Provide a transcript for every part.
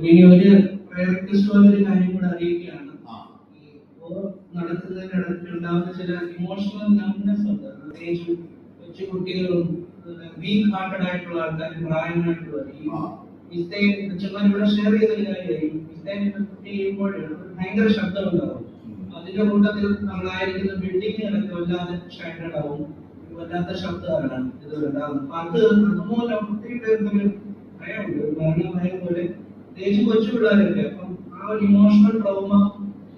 ഇനി ഒരു റിക്വസ്റ്റ് കാര്യം കൂടെ അറിയിക്കുകയാണ്. നടത്തുന്നതിനിടയ്ക്ക് ഉണ്ടാകുന്ന ചില ഇമോഷണൽ നംനെസ് ഉണ്ട്. പ്രത്യേകിച്ച് കൊച്ചു കുട്ടികളും വീക്ക് ഹാർട്ടഡ് ആയിട്ടുള്ള ആൾക്കാരും പ്രായമായിട്ടുള്ളവർ ചുമ്മാ ഇവിടെ ഷെയർ ചെയ്തൊരു കാര്യമായിരിക്കും. കുട്ടി ചെയ്യുമ്പോൾ ഭയങ്കര ശബ്ദം ഉണ്ടാവും. അതിന്റെ കൂട്ടത്തിൽ നമ്മളായിരിക്കുന്ന ബിൽഡിങ്ങുകളൊക്കെ വല്ലാതെ ഷൈൻഡ് ആവും, വല്ലാത്ത ശബ്ദമാണ് ഇത് ഉണ്ടാകുന്നത്. അപ്പൊ അതുമൂലം ഒത്തിരി പേർക്കൊരു ഭയമുണ്ട്, മരണഭയം പോലെ, പ്രത്യേകിച്ച് കൊച്ചു പിള്ളേരൊക്കെ. അപ്പം ആ ഒരു ഇമോഷണൽ ട്രോമ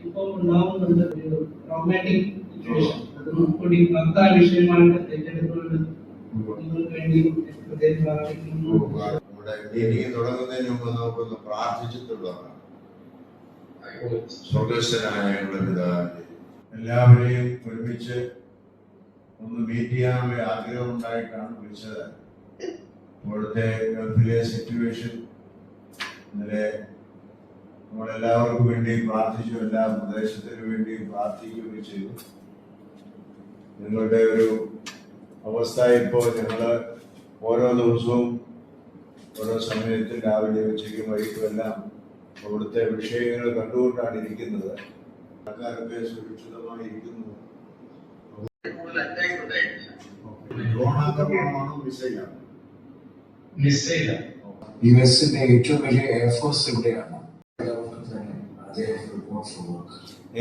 ഇപ്പോൾ ഉണ്ടാവുന്നുണ്ട്. ഒരു ട്രോമാറ്റിക് സിറ്റുവേഷൻ അതും കൂടി ഭക്ത വിഷയമായിട്ട് ഏറ്റെടുത്തുകൊണ്ട് നിങ്ങൾക്ക് വേണ്ടി പ്രാർത്ഥിക്കുന്നു. തുടങ്ങുന്നതിന് മുമ്പ് നമുക്കൊന്ന് പ്രാർത്ഥിച്ചിട്ടുള്ളതാണ്. സ്വർഗസ്ഥനായ ഞങ്ങളുടെ പിതാവേ, എല്ലാവരെയും ഒരുമിച്ച് ഒന്ന് മീറ്റ് ചെയ്യാനുള്ള ആഗ്രഹം ഉണ്ടായിട്ടാണ് വിളിച്ചത്. ഇപ്പോഴത്തെ ഗൾഫിലെ സിറ്റുവേഷൻ ഇന്നലെ നമ്മളെല്ലാവർക്കും വേണ്ടി പ്രാർത്ഥിച്ചു, എല്ലാ പ്രദേശത്തിനു വേണ്ടി പ്രാർത്ഥിക്കുകയും ചെയ്തു. നിങ്ങളുടെ ഒരു അവസ്ഥ ഇപ്പോൾ ഞങ്ങൾ ഓരോ ദിവസവും ഓരോ സമയത്തും രാവിലെ ഉച്ചയ്ക്കും വൈകിട്ടും എല്ലാം അവിടുത്തെ വിഷയങ്ങൾ കണ്ടുകൊണ്ടാണ് ഇരിക്കുന്നത്. ആൾക്കാരൊക്കെ സുരക്ഷിതമായി ഇരിക്കുന്നു. യുഎസിന്റെ ഏറ്റവും വലിയ എയർഫോഴ്സ് ഇവിടെയാണ്.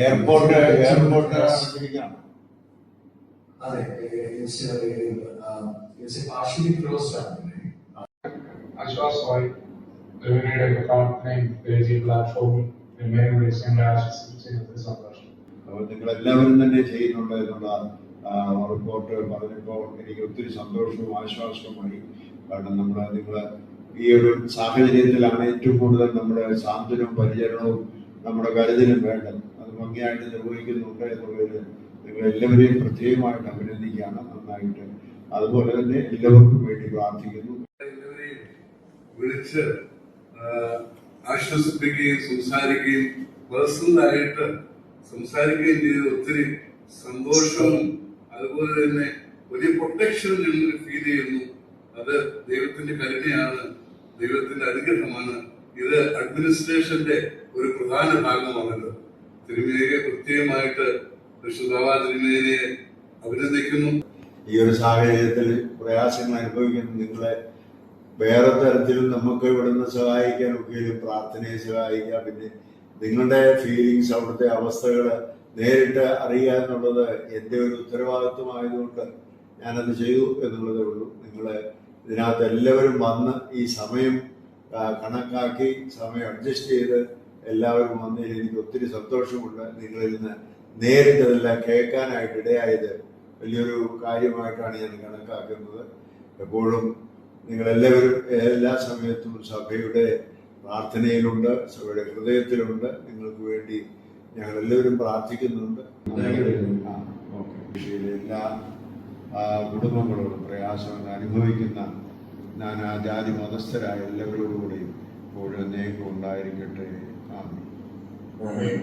എയർപോർട്ട് അതെ, പാർഷ്യലി ക്ലോസ്ഡ് ആണ്. ആശ്വാസമായി ഇവരുടെ പ്രാർത്ഥനയും ഈ പ്ലാറ്റ്ഫോമിൽ സന്തോഷം. നിങ്ങൾ എല്ലാവരും തന്നെ ചെയ്യുന്നുണ്ട് എന്നുള്ള റിപ്പോർട്ട് പറഞ്ഞപ്പോൾ എനിക്ക് ഒത്തിരി സന്തോഷവും ആശ്വാസവുമായി. കാരണം നിങ്ങൾ ഈ ഒരു സാഹചര്യത്തിലാണ് ഏറ്റവും കൂടുതൽ നമ്മുടെ സാന്ത്വനവും പരിചരണവും നമ്മുടെ കരുതലും വേണ്ടത്. അത് ഭംഗിയായിട്ട് നിർവഹിക്കുന്നുണ്ട് എന്നുള്ളതിൽ നിങ്ങൾ എല്ലാവരെയും പ്രത്യേകമായിട്ട് അഭിനന്ദിക്കുകയാണ്. നന്നായിട്ട് അതുപോലെ തന്നെ എല്ലാവർക്കും വേണ്ടി പ്രാർത്ഥിക്കുന്നു. വിളിച്ച് ആശ്വസിപ്പിക്കുകയും സംസാരിക്കുകയും പേഴ്സണലായിട്ട് സംസാരിക്കുകയും ചെയ്ത് ഒത്തിരി സന്തോഷവും അതുപോലെ തന്നെ വലിയ പ്രൊട്ടക്ഷനും ഞങ്ങൾക്ക് ഫീൽ ചെയ്യുന്നു. അത് ദൈവത്തിന്റെ കരുണയാണ്, ദൈവത്തിന്റെ അനുഗ്രഹമാണ്. ഇത് അഡ്മിനിസ്ട്രേഷന്റെ ഒരു പ്രധാന ഭാഗമാണല്ലോ. തിരുമേനിയെ പ്രത്യേകമായിട്ട് തിരുമേനിയെ അഭിനന്ദിക്കുന്നു. ഈ ഒരു സാഹചര്യത്തിൽ പ്രയാസങ്ങൾ അനുഭവിക്കുന്ന നിങ്ങളെ വേറെ തരത്തിലും നമുക്ക് ഇവിടുന്ന് സഹായിക്കാൻ ഒക്കെയും പ്രാർത്ഥനയെ സഹായിക്കാം. പിന്നെ നിങ്ങളുടെ ഫീലിങ്സ്, അവിടുത്തെ അവസ്ഥകൾ നേരിട്ട് അറിയുക എന്നുള്ളത് എൻ്റെ ഒരു ഉത്തരവാദിത്വമായതുകൊണ്ട് ഞാനത് ചെയ്തു എന്നുള്ളതേ ഉള്ളൂ. നിങ്ങൾ ഇതിനകത്ത് എല്ലാവരും വന്ന് ഈ സമയം കണക്കാക്കി സമയം അഡ്ജസ്റ്റ് ചെയ്ത് എല്ലാവരും വന്നതിൽ എനിക്ക് ഒത്തിരി സന്തോഷമുണ്ട്. നിങ്ങളിൽ നിന്ന് നേരിട്ട് ഇതെല്ലാം കേൾക്കാനായിട്ട് ഇടയായത് വലിയൊരു കാര്യമായിട്ടാണ് ഞാൻ കണക്കാക്കുന്നത്. എപ്പോഴും നിങ്ങളെല്ലാവരും എല്ലാ സമയത്തും സഭയുടെ പ്രാർത്ഥനയിലുണ്ട്, സഭയുടെ ഹൃദയത്തിലുണ്ട്. നിങ്ങൾക്ക് വേണ്ടി ഞങ്ങളെല്ലാവരും പ്രാർത്ഥിക്കുന്നുണ്ട്. എല്ലാ കുടുംബങ്ങളോടും പ്രയാസങ്ങൾ അനുഭവിക്കുന്ന നാനാജാതി മതസ്ഥരായ എല്ലാവരോടുകൂടിയും ഇപ്പോഴും എന്നേക്കും ഉണ്ടായിരിക്കട്ടെ. ആമേൻ.